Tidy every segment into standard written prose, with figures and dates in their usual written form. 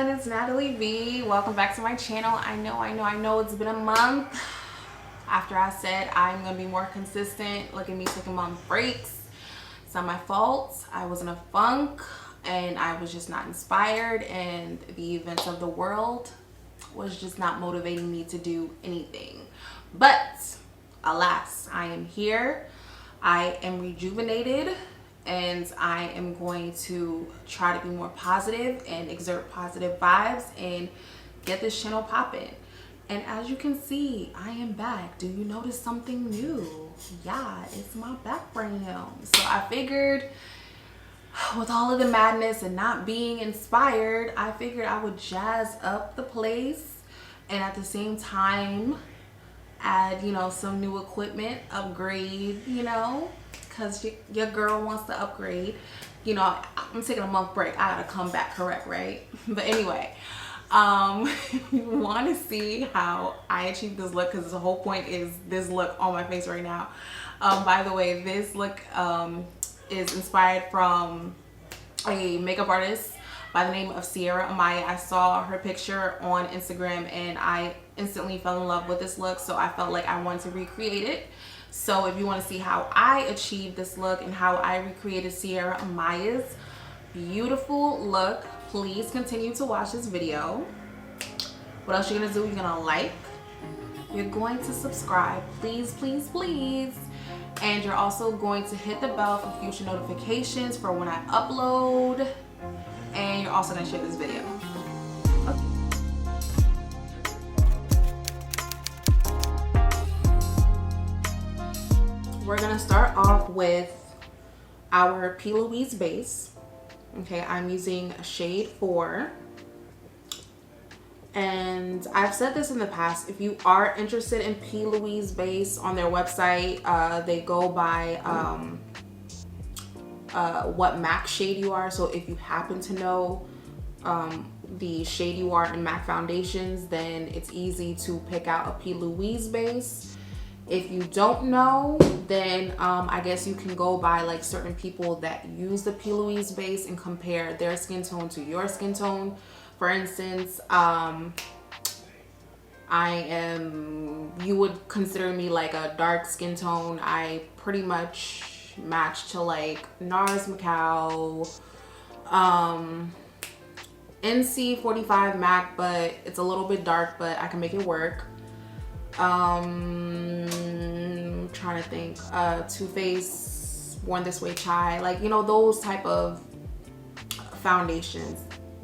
everyone, it's Natalie V. Welcome back to my channel. I know it's been a month after I said I'm gonna be more consistent. Look at me taking month breaks. It's not my fault. I was in a funk and I was just not inspired, and the events of the world was just not motivating me to do anything. But alas, I am here. I am rejuvenated, and I am going to try to be more positive and exert positive vibes and get this channel popping. And as you can see, I am back. Do you notice something new? Yeah, it's my background. So I figured with all of the madness and not being inspired, I figured I would jazz up the place and at the same time add, some new equipment, upgrade, because your girl wants to upgrade. I'm taking a month break. I gotta come back correct, right? But anyway, you want to see how I achieved this look, because the whole point is this look on my face right now. By the way, this look is inspired from a makeup artist by the name of Sierra Amaya. I saw her picture on Instagram and I instantly fell in love with this look, so I felt like I wanted to recreate it. So if you want to see how I achieved this look and how I recreated Sierra Amaya's beautiful look, please continue to watch this video. What else you're gonna do? You're gonna like, you're going to subscribe, please, and you're also going to hit the bell for future notifications for when I upload, and you're also gonna share this video. We're gonna start off with our Louise base. Okay, I'm using shade 4. And I've said this in the past, if you are interested in Louise base on their website, they go by what MAC shade you are. So if you happen to know the shade you are in MAC foundations, then it's easy to pick out a Louise base. If you don't know, then I guess you can go by like certain people that use the Louise base and compare their skin tone to your skin tone. For instance, you would consider me like a dark skin tone. I pretty much match to like NARS Macau, NC45 MAC, but it's a little bit dark, but I can make it work. Trying to think, Too Faced, Born This Way Chai, like, those type of foundations,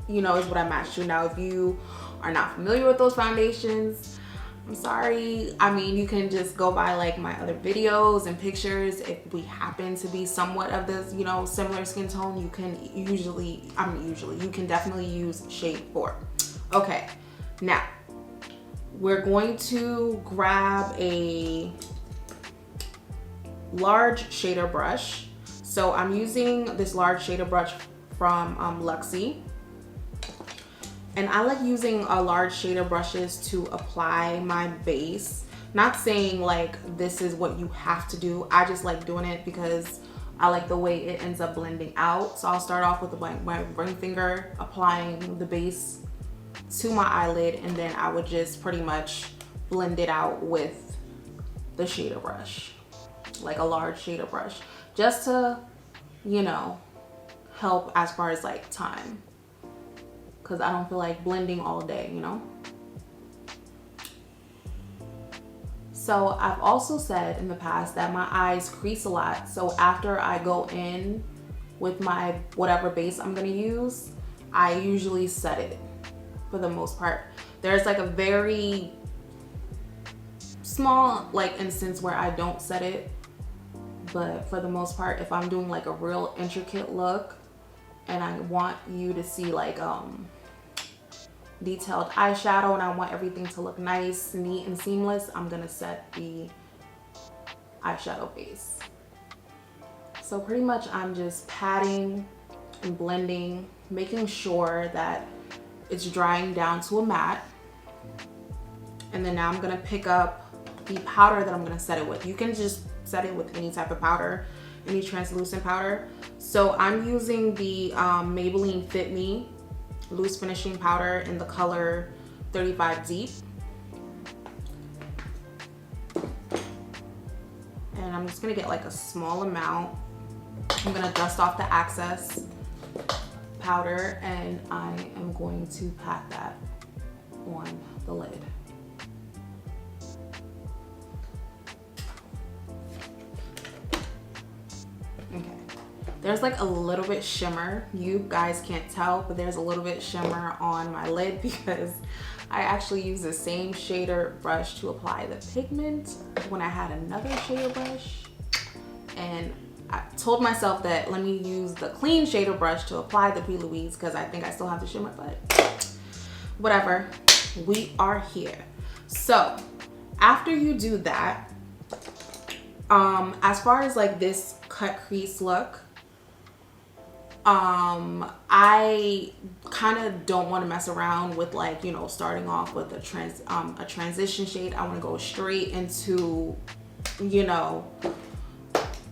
is what I match to. Now, if you are not familiar with those foundations, I'm sorry. I mean, you can just go by like my other videos and pictures. If we happen to be somewhat of this, similar skin tone, you can you can definitely use shade 4. Okay, now we're going to grab a large shader brush. So I'm using this large shader brush from Luxie. And I like using large shader brushes to apply my base. Not saying like this is what you have to do. I just like doing it because I like the way it ends up blending out. So I'll start off with my ring finger, applying the base to my eyelid, and then I would just pretty much blend it out with the shader brush, like a large shader brush, just to, help as far as like time, because I don't feel like blending all day, So I've also said in the past that my eyes crease a lot. So after I go in with my whatever base I'm gonna use, I usually set it for the most part. There's like a very small like instance where I don't set it, but for the most part, if I'm doing like a real intricate look and I want you to see like detailed eyeshadow and I want everything to look nice, neat, and seamless, I'm gonna set the eyeshadow base. So pretty much I'm just patting and blending, making sure that it's drying down to a matte. And then now I'm gonna pick up the powder that I'm gonna set it with. You can just set it with any type of powder, any translucent powder. So I'm using the Maybelline Fit Me loose finishing powder in the color 35 Deep. And I'm just gonna get like a small amount. I'm gonna dust off the excess powder and I am going to pat that on the lid. Okay, there's like a little bit shimmer. You guys can't tell, but there's a little bit shimmer on my lid because I actually use the same shader brush to apply the pigment when I had another shader brush. And I told myself that let me use the clean shader brush to apply the Louise because I think I still have the shimmer, but whatever, we are here. So after you do that, as far as like this cut crease look, I kind of don't want to mess around with like, you know, starting off with a transition shade. I want to go straight into, you know,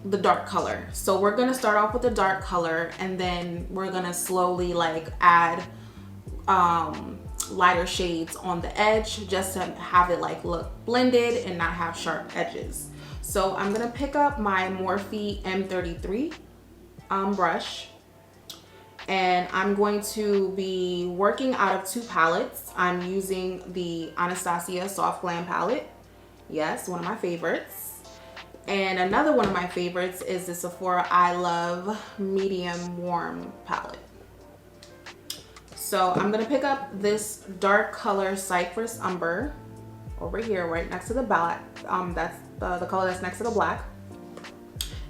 the dark color. So we're gonna start off with the dark color and then we're gonna slowly like add lighter shades on the edge just to have it like look blended and not have sharp edges. So I'm gonna pick up my Morphe M33 brush, and I'm going to be working out of two palettes. I'm using the Anastasia Soft Glam palette. Yes, one of my favorites. And another one of my favorites is the Sephora I Love Medium Warm palette. So I'm gonna pick up this dark color Cypress Umber over here, right next to the black. That's the color that's next to the black.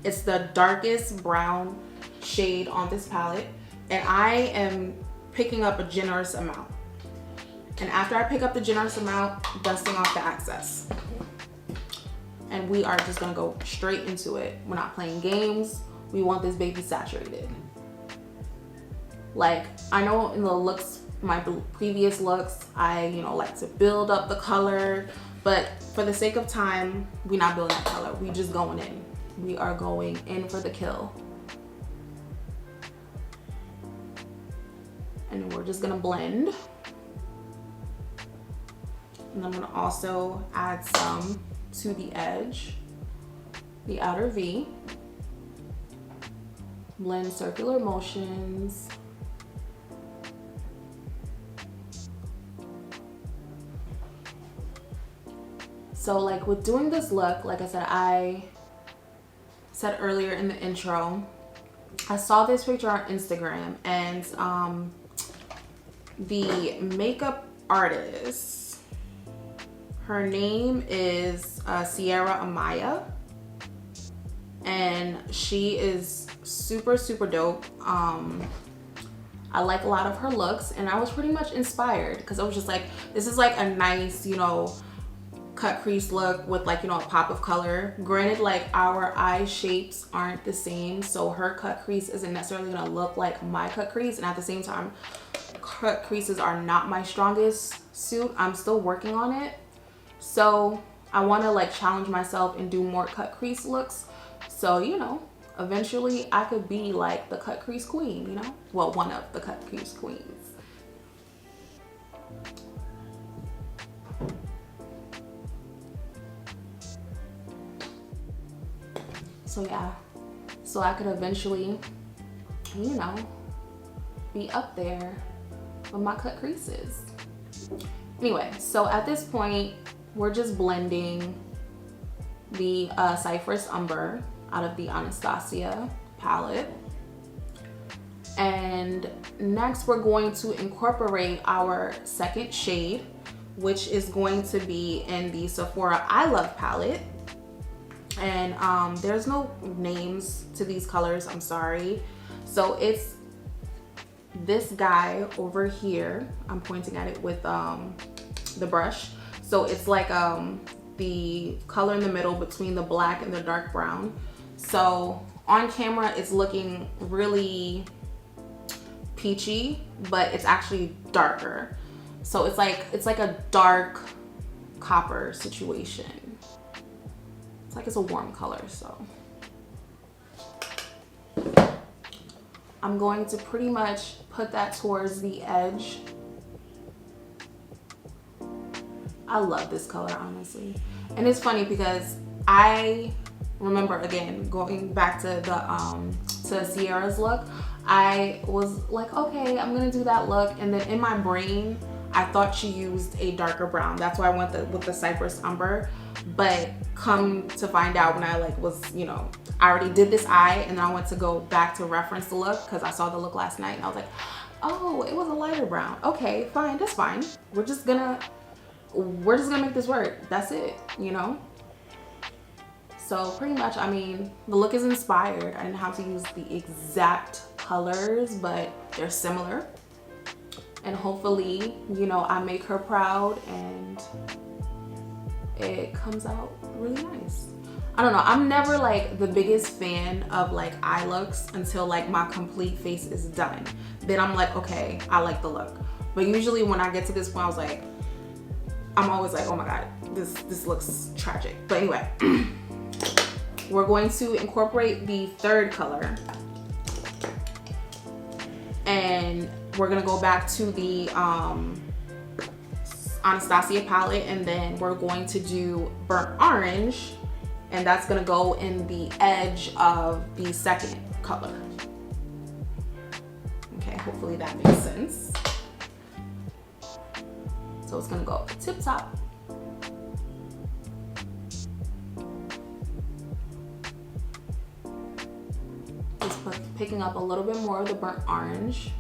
It's the darkest brown shade on this palette. And I am picking up a generous amount. And after I pick up the generous amount, dusting off the excess. And we are just gonna go straight into it. We're not playing games. We want this baby saturated. Like, I know in the looks, my previous looks, I, you know, like to build up the color, but for the sake of time, we're not building that color. We just going in. We are going in for the kill. And we're just gonna blend. And I'm gonna also add some to the edge, the outer V. Blend circular motions. So like with doing this look, like I said earlier in the intro, I saw this picture on Instagram and the makeup artist, her name is Sierra Amaya, and she is super dope. I like a lot of her looks and I was pretty much inspired because I was just like, this is like a nice, you know, cut crease look with like, you know, a pop of color. Granted, like our eye shapes aren't the same, so her cut crease isn't necessarily gonna look like my cut crease, and at the same time, cut creases are not my strongest suit. I'm still working on it. So I want to like challenge myself and do more cut crease looks. So, you know, eventually I could be like the cut crease queen, you know? Well, one of the cut crease queens. So yeah, so I could eventually, you know, be up there with my cut creases. Anyway, so at this point, we're just blending the Cypress Umber out of the Anastasia palette. And next we're going to incorporate our second shade, which is going to be in the Sephora I Love palette. And there's no names to these colors, I'm sorry. So it's this guy over here. I'm pointing at it with the brush. So it's like the color in the middle between the black and the dark brown. So on camera it's looking really peachy, but it's actually darker. So it's like a dark copper situation. It's like it's a warm color. So I'm going to pretty much put that towards the edge. I love this color, honestly. And it's funny because I remember, again, going back to the to Sierra's look, I was like, okay, I'm gonna do that look, and then in my brain I thought she used a darker brown. That's why I went with the Cypress Umber. But come to find out, when I like was, you know, I already did this eye, and then I went to go back to reference the look because I saw the look last night, and I was like, oh, it was a lighter brown. Okay, fine, that's fine. We're just gonna make this work. That's it, you know? So pretty much, I mean, the look is inspired. I didn't have to use the exact colors, but they're similar. And hopefully, you know, I make her proud and it comes out really nice. I don't know, I'm never like the biggest fan of like eye looks until like my complete face is done. Then I'm like, okay, I like the look. But usually when I get to this point, I'm always like, oh my God, this looks tragic. But anyway, we're going to incorporate the third color. And we're gonna go back to the Anastasia palette, and then we're going to do burnt orange, and that's gonna go in the edge of the second color. Okay, hopefully that makes sense. So it's gonna go tip top. Just picking up a little bit more of the burnt orange.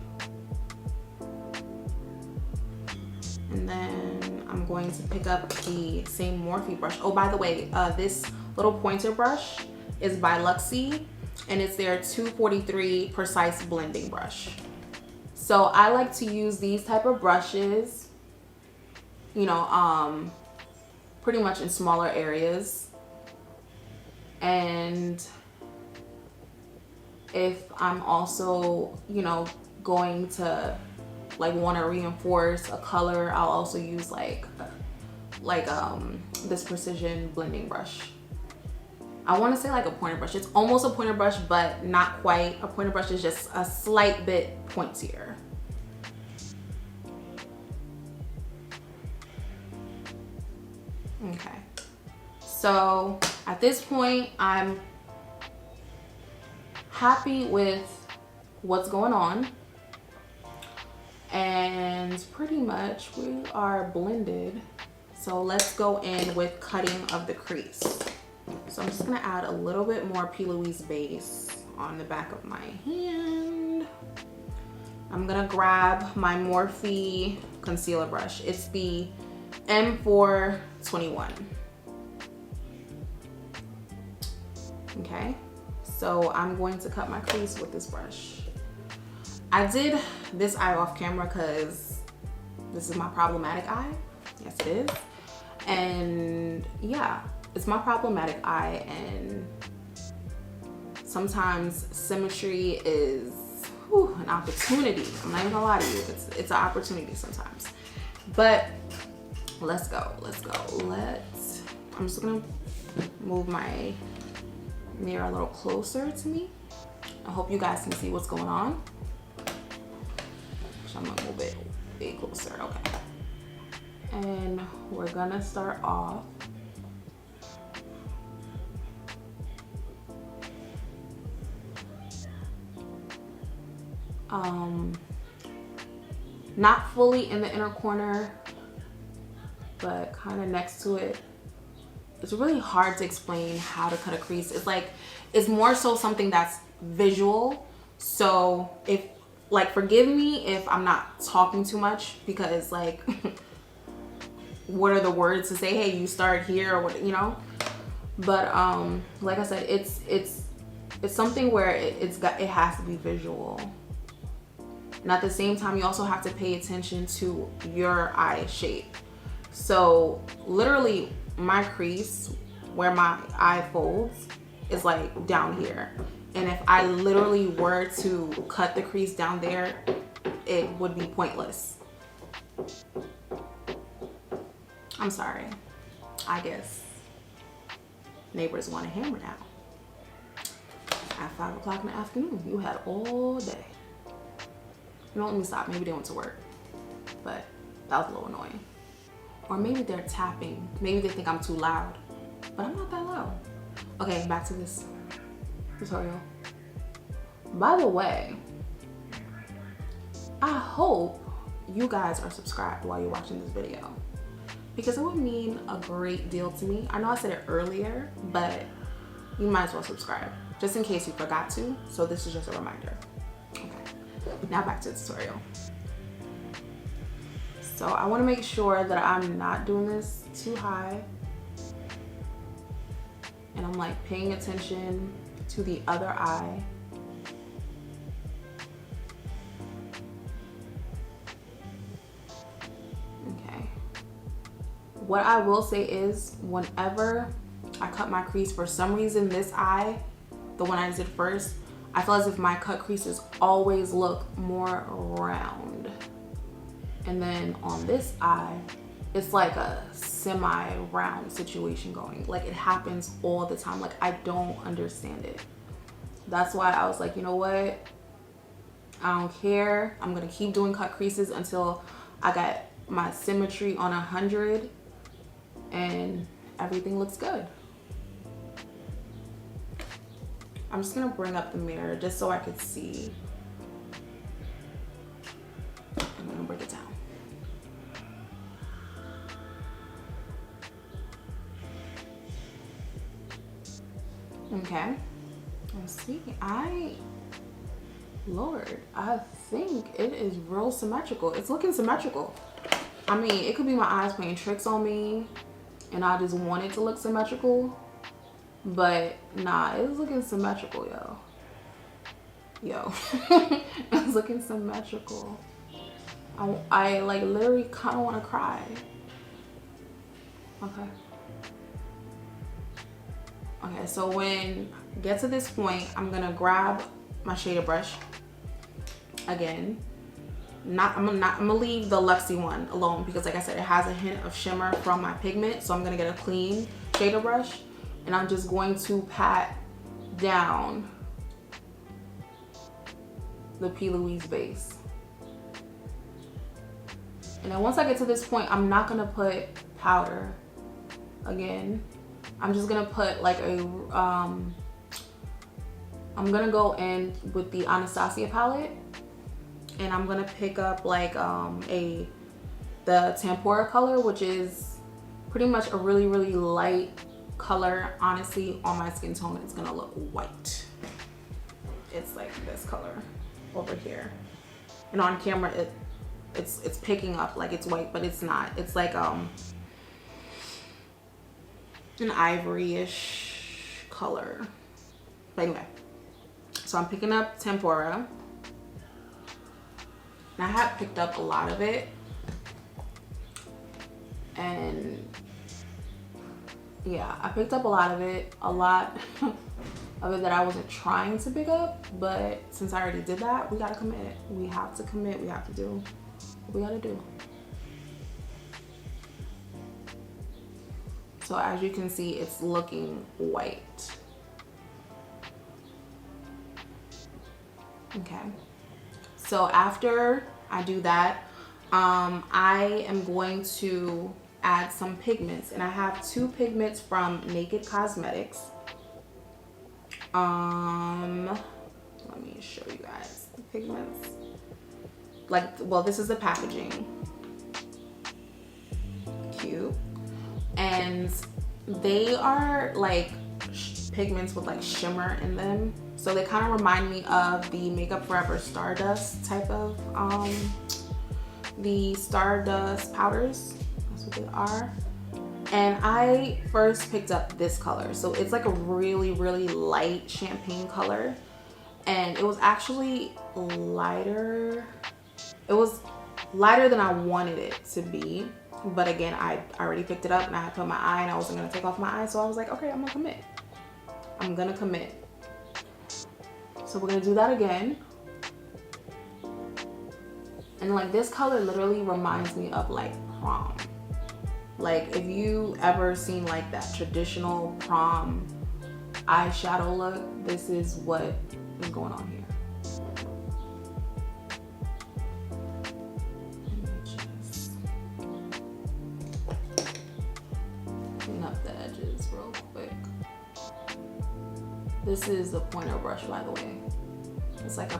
And then I'm going to pick up the same Morphe brush. Oh, by the way, this little pointer brush is by Luxie, and it's their 243 Precise Blending Brush. So I like to use these type of brushes, you know, pretty much in smaller areas. And if I'm also, you know, going to like want to reinforce a color, I'll also use like this precision blending brush. I want to say like a pointer brush. It's almost a pointer brush, but not quite. A pointer brush is just a slight bit pointier. Okay, so at this point, I'm happy with what's going on. And pretty much we are blended. So let's go in with cutting of the crease. So I'm just gonna add a little bit more Louise base on the back of my hand. I'm gonna grab my Morphe concealer brush. It's the M421. Okay, so I'm going to cut my crease with this brush. I did this eye off camera because this is my problematic eye. Yes, it is. And yeah, it's my problematic eye, and sometimes symmetry is an opportunity. I'm not even gonna lie to you. It's an opportunity sometimes. But let's go. I'm just gonna move my mirror a little closer to me. I hope you guys can see what's going on. I'm gonna move it way closer. Okay. And we're gonna start off not fully in the inner corner, but kind of next to it. It's really hard to explain how to cut a crease. It's like, it's more so something that's visual. So if, like, forgive me if I'm not talking too much, because like, what are the words to say? Hey, you start here, or what, you know? But like I said, it's something where it has to be visual. And at the same time, you also have to pay attention to your eye shape. So literally my crease, where my eye folds, is like down here. And if I literally were to cut the crease down there, it would be pointless. I'm sorry. I guess neighbors want to hammer now. At 5 o'clock in the afternoon, you had all day. You know, let me stop. Maybe they went to work, but that was a little annoying. Or maybe they're tapping. Maybe they think I'm too loud, but I'm not that loud. Okay, back to this tutorial. By the way, I hope you guys are subscribed while you're watching this video, because it would mean a great deal to me. I know I said it earlier, but you might as well subscribe just in case you forgot to. So this is just a reminder. Okay, now back to the tutorial. So I want to make sure that I'm not doing this too high, and I'm like paying attention to the other eye. Okay. What I will say is, whenever I cut my crease, for some reason this eye, the one I did first, I feel as if my cut creases always look more round. And then on this eye, it's like a semi-round situation going. Like, it happens all the time. Like, I don't understand it. That's why I was like, you know what? I don't care. I'm gonna keep doing cut creases until I got my symmetry on 100 and everything looks good. I'm just gonna bring up the mirror just so I could see. I'm gonna break it down. Okay, let's see. Lord, I think it is real symmetrical. It's looking symmetrical. I mean, it could be my eyes playing tricks on me and I just want it to look symmetrical, but nah, it's looking symmetrical, yo. It's looking symmetrical. I like literally kind of want to cry. Okay. Okay, so when I get to this point, I'm gonna grab my shader brush again. I'm gonna leave the Luxie one alone because, like I said, it has a hint of shimmer from my pigment. So I'm gonna get a clean shader brush and I'm just going to pat down the Louise base. And then once I get to this point, I'm not gonna put powder again. I'm just gonna put like a, I'm gonna go in with the Anastasia palette and I'm gonna pick up like the tempera color, which is pretty much a really, really light color. Honestly, on my skin tone, it's gonna look white. It's like this color over here. And on camera, it's picking up like it's white, but it's not. It's like an ivory-ish color. But anyway, so I'm picking up tempera. And I have picked up a lot of it. And yeah, I picked up a lot of it. A lot of it that I wasn't trying to pick up. But since I already did that, we gotta commit. We have to commit. We have to do what we gotta do. So as you can see, it's looking white. Okay. So after I do that, I am going to add some pigments, and I have two pigments from Naked Cosmetics. Let me show you guys the pigments. Like, well, this is the packaging. Cute. And they are like pigments with like shimmer in them, so they kind of remind me of the Makeup Forever Stardust type of the Stardust powders. That's what they are. And I first picked up this color, so it's like a really, really light champagne color, and it was actually lighter. It was lighter than I wanted it to be. But again, I already picked it up and I had put my eye and I wasn't gonna take off my eye. So I was like, okay, I'm gonna commit. I'm gonna commit. So we're gonna do that again. And like this color literally reminds me of like prom. Like if you ever seen like that traditional prom eyeshadow look, this is what is going on here. real quick. This is a pointer brush, by the way. It's like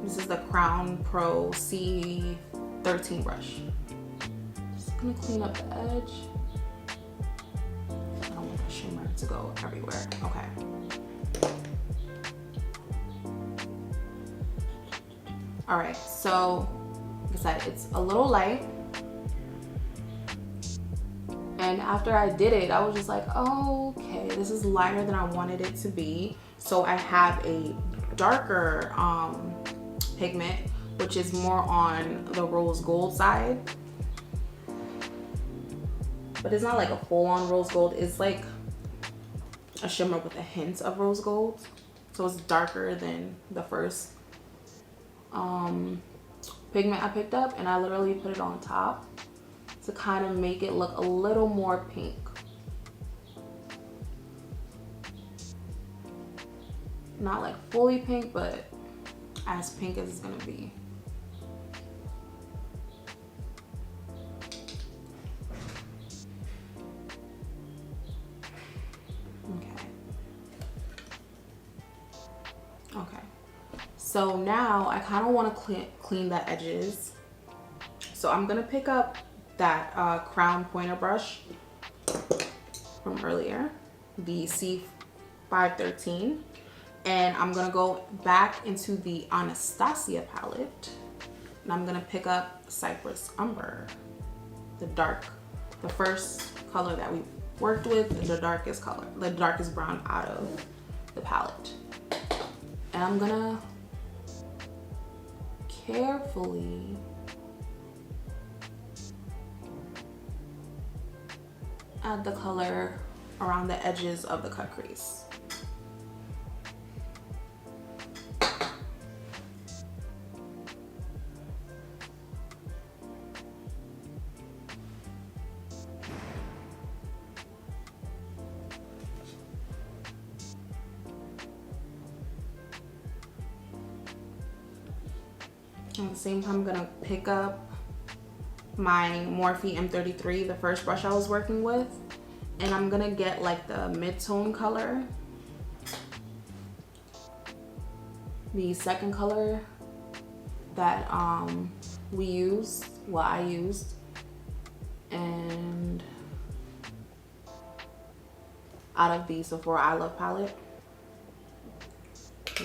this is the Crown Pro C13 brush. Just gonna clean up the edge. I don't want the shimmer to go everywhere. Okay. All right, so like I said, it's a little light. And after I did it, I was just like, oh, okay, this is lighter than I wanted it to be. So I have a darker pigment, which is more on the rose gold side. But it's not like a full-on rose gold. It's like a shimmer with a hint of rose gold. So it's darker than the first pigment I picked up, and I literally put it on top to kind of make it look a little more pink. Not like fully pink, but as pink as it's gonna be. Okay. So now I kind of want to clean the edges. So I'm gonna pick up that Crown pointer brush from earlier, the C513, and I'm gonna go back into the Anastasia palette, and I'm gonna pick up Cypress Umber, the first color that we worked with, the darkest color, the darkest brown out of the palette. And I'm gonna carefully add the color around the edges of the cut crease. At the same time, I'm gonna pick up my Morphe M33, the first brush I was working with, and I'm gonna get like the mid-tone color, the second color that I used, and out of the Sephora I Love palette,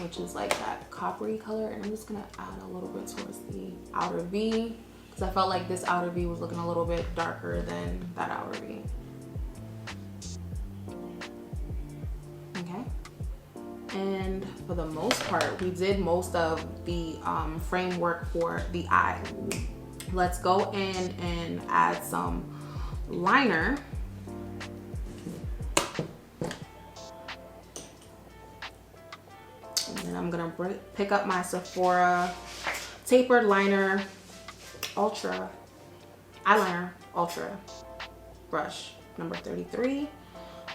which is like that coppery color, and I'm just gonna add a little bit towards the outer V, because I felt like this outer V was looking a little bit darker than that outer V. Okay, and for the most part, we did most of the framework for the eye. Let's go in and add some liner. And I'm gonna pick up my Sephora Tapered Liner Eyeliner Ultra brush, number 33.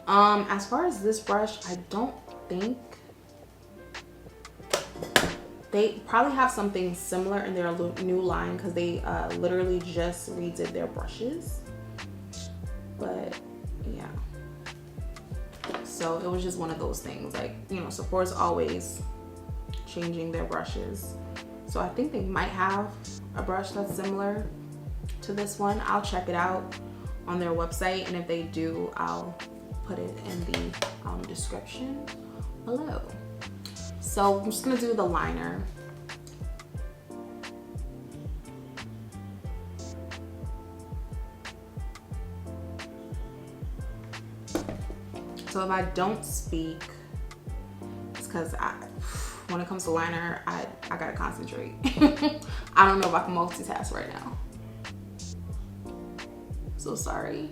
As far as this brush, I don't think they probably have something similar in their new line, because they literally just redid their brushes. But yeah, so it was just one of those things, like, you know, Sephora's always changing their brushes, so I think they might have a brush that's similar to this one. I'll check it out on their website, and if they do, I'll put it in the description below. So I'm just gonna do the liner. So if I don't speak, it's because when it comes to liner, I gotta concentrate. I don't know if I can multitask right now. So sorry.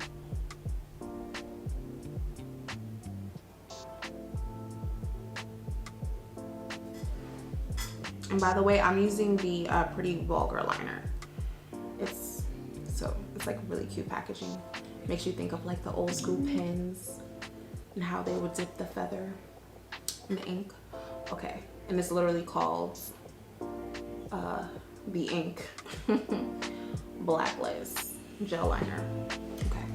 And by the way, I'm using the Pretty Vulgar liner. It's like really cute packaging. Makes you think of like the old school pens and how they would dip the feather in the ink. Okay, and it's literally called the Ink Black Lace Gel Liner. Okay.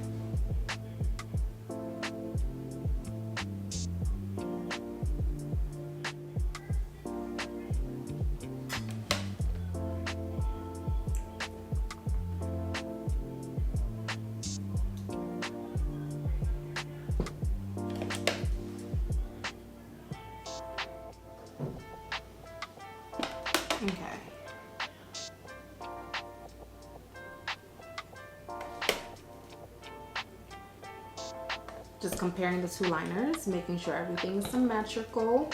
just comparing the two liners, making sure everything's symmetrical.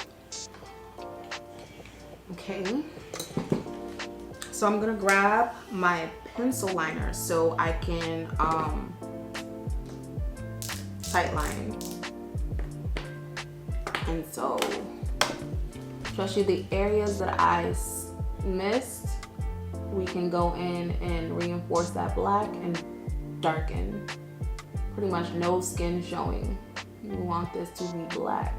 Okay, so I'm gonna grab my pencil liner so I can tight line. And so, especially the areas that I missed, we can go in and reinforce that black and darken. Pretty much no skin showing. You want this to be black.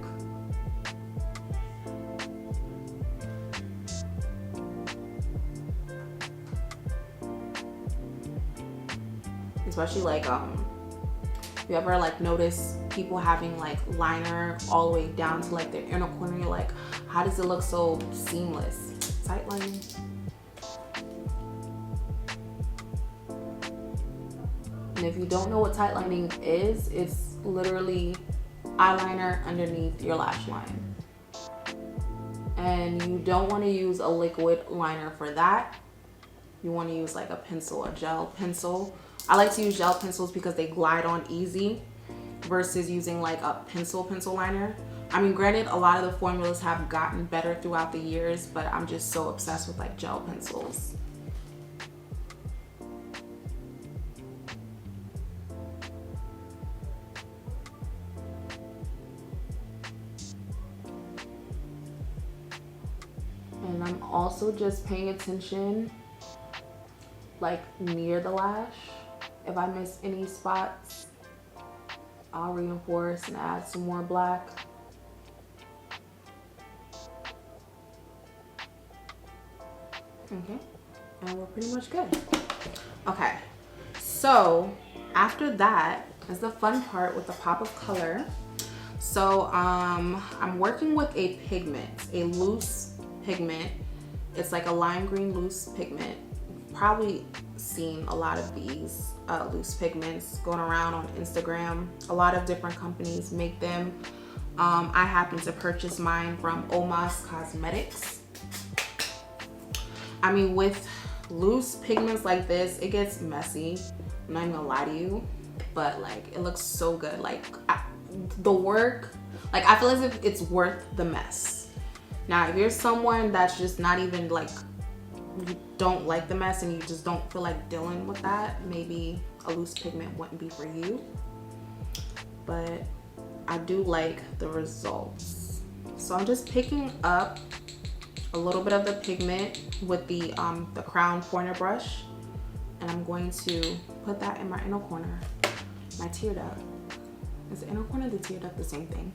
Especially like you ever like notice people having like liner all the way down to like their inner corner, you're like, how does it look so seamless? Tight lining. And if you don't know what tight lining is, it's literally eyeliner underneath your lash line. And you don't want to use a liquid liner for that. You want to use like a pencil, a gel pencil. I like to use gel pencils because they glide on easy versus using like a pencil liner. I mean, granted, a lot of the formulas have gotten better throughout the years, but I'm just so obsessed with like gel pencils. And I'm also just paying attention like near the lash. If I miss any spots, I'll reinforce and add some more black. Okay, and we're pretty much good. Okay, so after that is the fun part with the pop of color. So I'm working with a pigment, a loose pigment. It's like a lime green loose pigment. Probably seen a lot of these loose pigments going around on Instagram. A lot of different companies make them. I happen to purchase mine from Omas Cosmetics. I mean, with loose pigments like this, it gets messy. I'm not even gonna lie to you, but like it looks so good. Like the work, like I feel as if it's worth the mess. Now, if you're someone that's just not even like, you don't like the mess and you just don't feel like dealing with that, maybe a loose pigment wouldn't be for you. But I do like the results. So I'm just picking up a little bit of the pigment with the crown pointer brush, and I'm going to put that in my inner corner, my tear duct. Is the inner corner and the tear duct the same thing?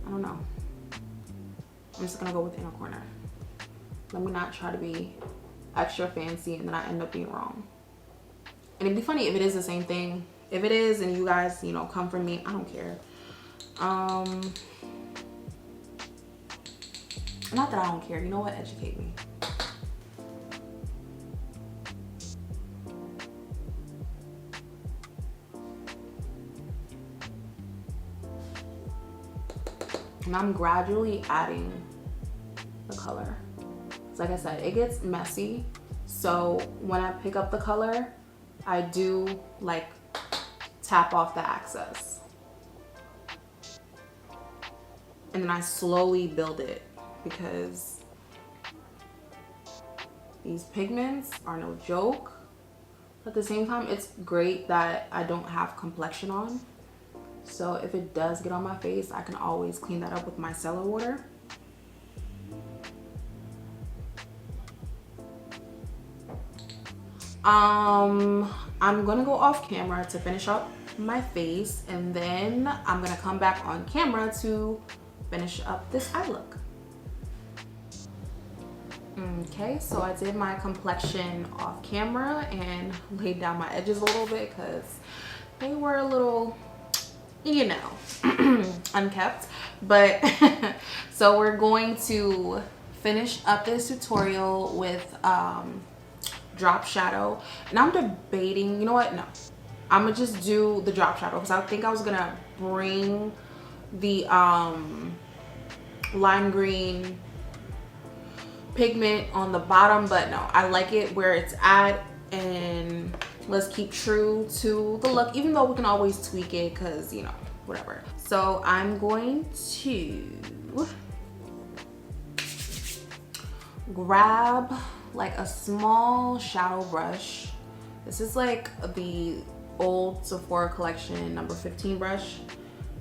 I don't know. I'm just gonna go with the inner corner. Let me not try to be extra fancy and then I end up being wrong. And it'd be funny if it is the same thing. If it is and you guys, you know, come for me, I don't care. Not that I don't care. You know what? Educate me. And I'm gradually adding the color. Like I said, it gets messy. So when I pick up the color, I do like tap off the excess. And then I slowly build it because these pigments are no joke. But at the same time, it's great that I don't have complexion on. So if it does get on my face, I can always clean that up with my micellar water. I'm gonna go off camera to finish up my face, and then I'm gonna come back on camera to finish up this eye look. Okay, so I did my complexion off camera and laid down my edges a little bit because they were a little, you know, unkept. But so we're going to finish up this tutorial with drop shadow, and I'm debating, you know what, no, I'm gonna just do the drop shadow because I think I was gonna bring the lime green pigment on the bottom, but no, I like it where it's at, and let's keep true to the look, even though we can always tweak it because, you know, whatever. So I'm going to grab like a small shadow brush. This is like the old Sephora collection number 15 brush.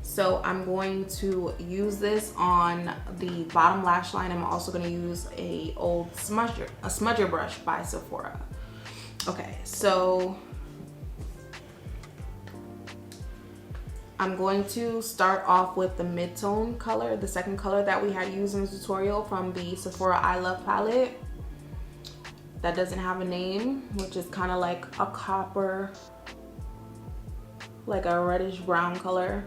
So I'm going to use this on the bottom lash line. I'm also going to use a smudger brush by Sephora. Okay, so I'm going to start off with the mid-tone color, the second color that we had used in the tutorial from the Sephora I Love palette. That doesn't have a name, which is kind of like a copper, like a reddish brown color.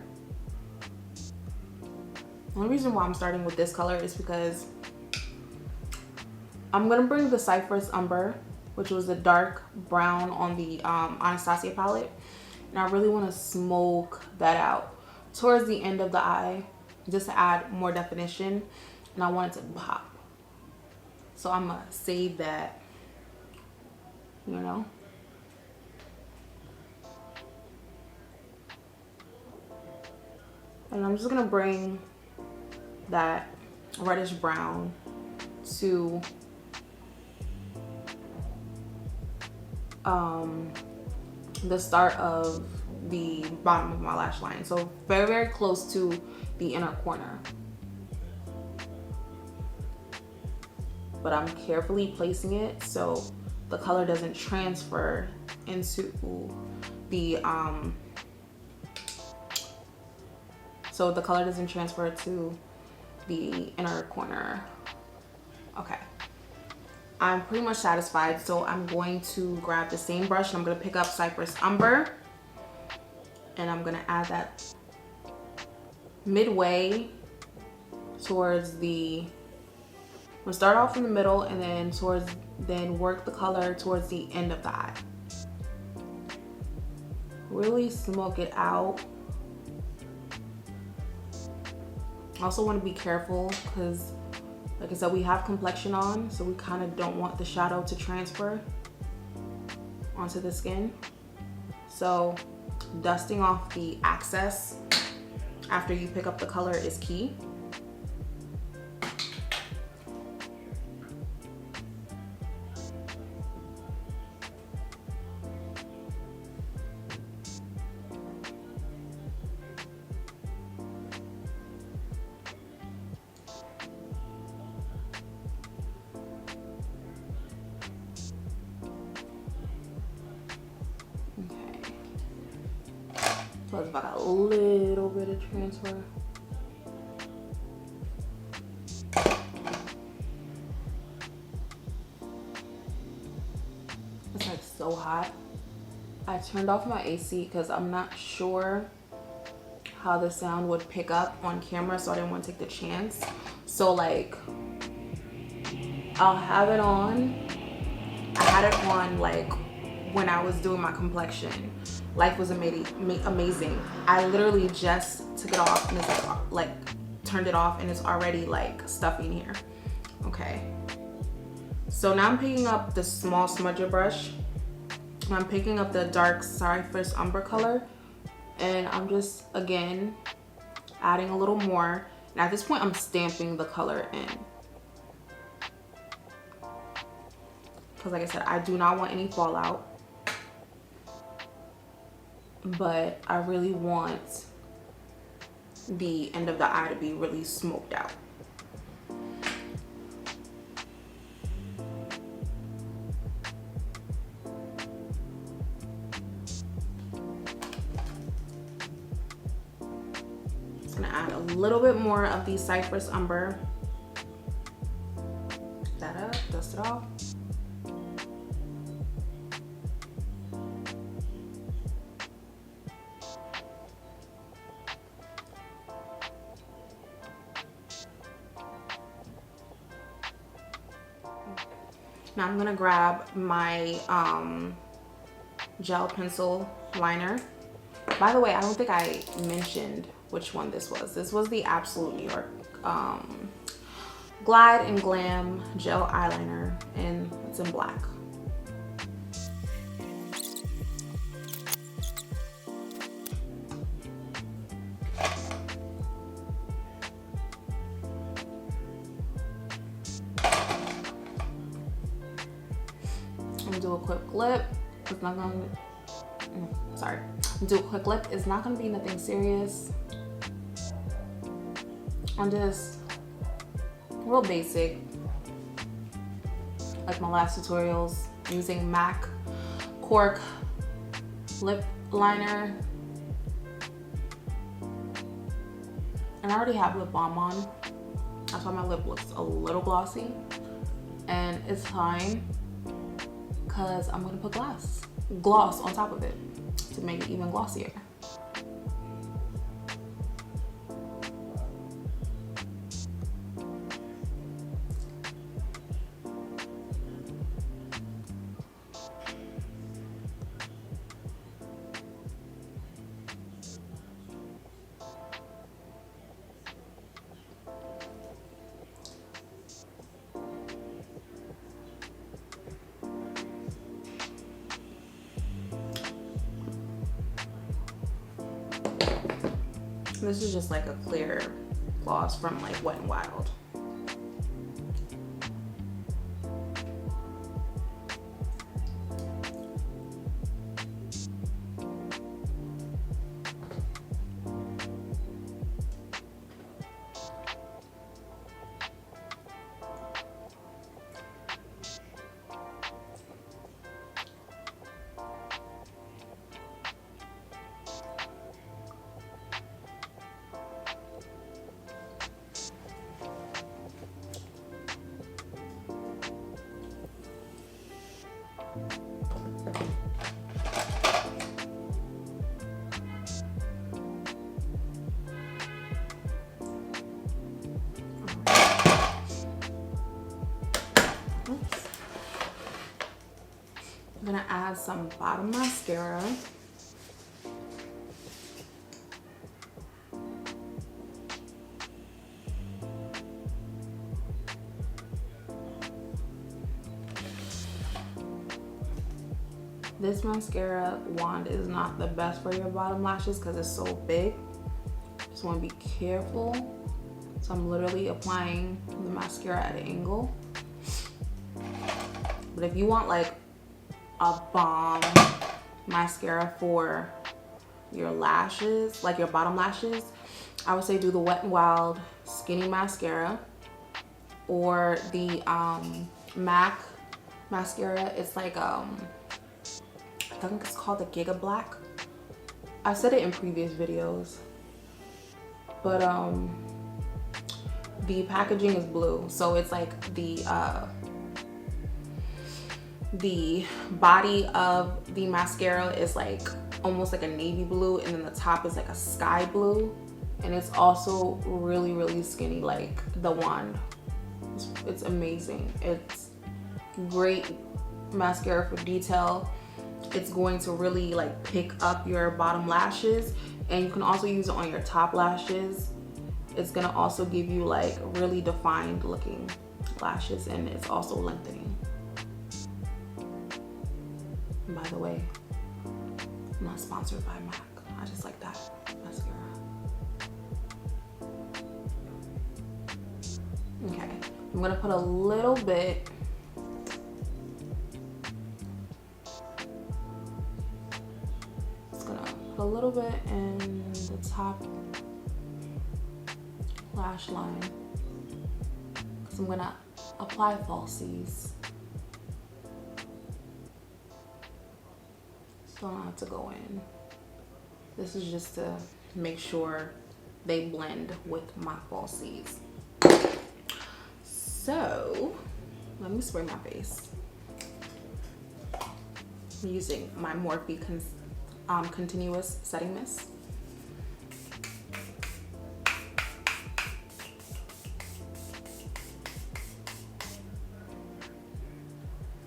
The only reason why I'm starting with this color is because I'm gonna bring the Cypress Umber, which was the dark brown on the Anastasia palette, and I really want to smoke that out towards the end of the eye just to add more definition, and I want it to pop. So I'm gonna save that, you know. And I'm just gonna bring that reddish brown to the start of the bottom of my lash line, so very, very close to the inner corner. But I'm carefully placing it so the color doesn't transfer into the to the inner corner. Okay, I'm pretty much satisfied, so I'm going to grab the same brush and I'm going to pick up Cypress Umber, and I'm going to add that midway towards the, I'm going to start off in the middle and then work the color towards the end of the eye. Really smoke it out. I also want to be careful because, like I said, we have complexion on, so we kind of don't want the shadow to transfer onto the skin. So dusting off the excess after you pick up the color is key. So it's about a little bit of transfer. It's like so hot. I turned off my AC because I'm not sure how the sound would pick up on camera, so I didn't want to take the chance. So like, I'll have it on. I had it on like when I was doing my complexion. Life was amazing. I literally just took it off and it's like turned it off and it's already like stuffy in here. Okay. So now I'm picking up the small smudger brush. I'm picking up the dark Cypress Umber color, and I'm just again adding a little more. And at this point, I'm stamping the color in. Because like I said, I do not want any fallout. But I really want the end of the eye to be really smoked out. Just gonna add a little bit more of the Cypress Umber. Pick that up, dust it off. Now I'm gonna grab my gel pencil liner. By the way, I don't think I mentioned which one this was. This was the Absolute New York Glide and Glam gel eyeliner, and it's in black. quick lip. It's not gonna, sorry. Do a quick lip. It's not gonna be nothing serious. I'm just real basic, like my last tutorials, using MAC Cork lip liner. And I already have lip balm on. That's why my lip looks a little glossy. And it's fine because I'm gonna put gloss on top of it to make it even glossier. This is just like a clear gloss from like Wet n Wild. I'm gonna add some bottom mascara. This mascara wand is not the best for your bottom lashes because it's so big. Just want to be careful. So I'm literally applying the mascara at an angle. But if you want like a bomb mascara for your lashes, like your bottom lashes, I would say do the Wet n Wild Skinny Mascara or the MAC mascara. It's like I think it's called the Gigablack. I said it in previous videos, but the packaging is blue, so it's like the body of the mascara is like almost like a navy blue, and then the top is like a sky blue, and it's also really skinny, like the wand. It's amazing. It's great mascara for detail. It's going to really like pick up your bottom lashes, and you can also use it on your top lashes. It's gonna also give you like really defined looking lashes, and it's also lengthening. And by the way, I'm not sponsored by MAC. I just like that mascara. Okay, I'm gonna put a little bit in the top lash line because I'm gonna apply falsies. So I don't have to go in. This is just to make sure they blend with my falsies. So let me spray my face. I'm using my Morphe continuous setting mist.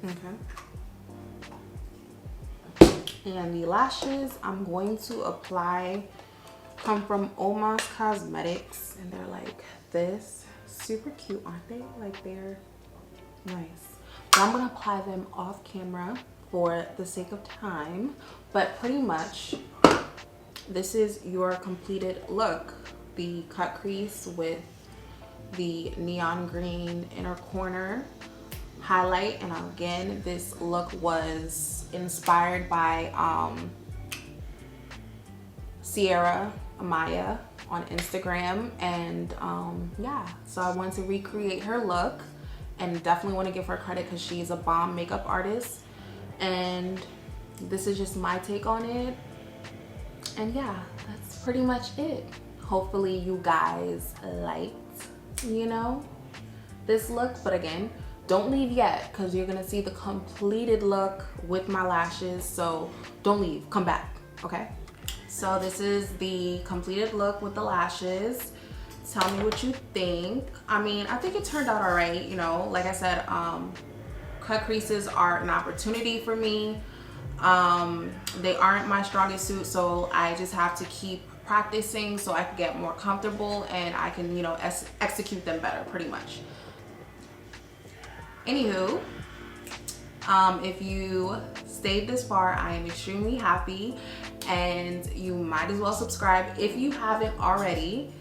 Okay. And the lashes I'm going to apply come from Omas Cosmetics, and they're like this. Super cute, aren't they? Like they're nice. So I'm gonna apply them off camera for the sake of time, but pretty much this is your completed look. The cut crease with the neon green inner corner highlight. And again, this look was inspired by Sierra Amaya on Instagram, and yeah, so I wanted to recreate her look, and definitely want to give her credit because she's a bomb makeup artist, and this is just my take on it. And yeah, that's pretty much it. Hopefully you guys liked, you know, this look. But again, don't leave yet because you're gonna see the completed look with my lashes, so don't leave, come back, okay? So this is the completed look with the lashes. Tell me what you think. I mean, I think it turned out all right, you know. Like I said, cut creases are an opportunity for me. They aren't my strongest suit, so I just have to keep practicing so I can get more comfortable and I can, you know, execute them better, pretty much. Anywho, if you stayed this far, I am extremely happy, and you might as well subscribe if you haven't already.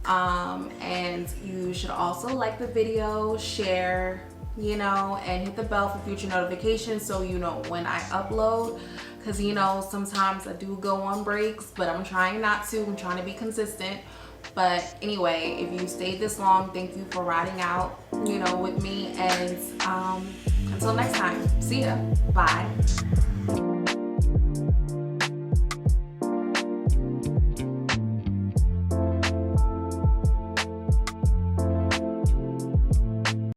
And you should also like the video, share, you know, and hit the bell for future notifications so you know when I upload, because you know sometimes I do go on breaks, but I'm trying not to. I'm trying to be consistent. But anyway, if you stayed this long, thank you for riding out, you know, with me, and until next time, see ya, bye.